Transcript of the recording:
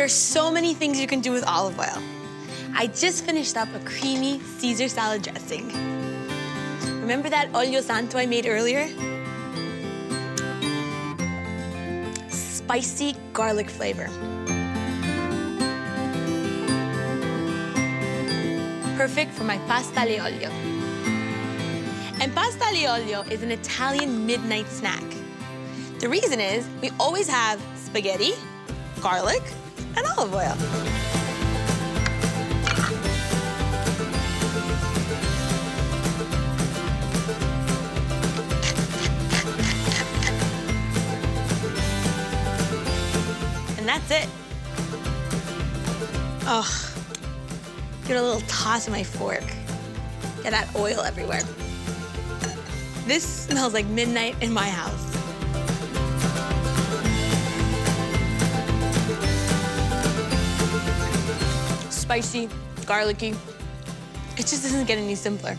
are so many things you can do with olive oil. I just finished up a creamy Caesar salad dressing. Remember that Olio Santo I made earlier? Spicy garlic flavor. Perfect for my pasta alle olio. And pasta alle olio is an Italian midnight snack. The reason is we always have spaghetti, garlic, and olive oil. And that's it. Oh. Give it a little toss with my fork. Get that oil everywhere. This smells like midnight in my house. Spicy, garlicky. It just doesn't get any simpler.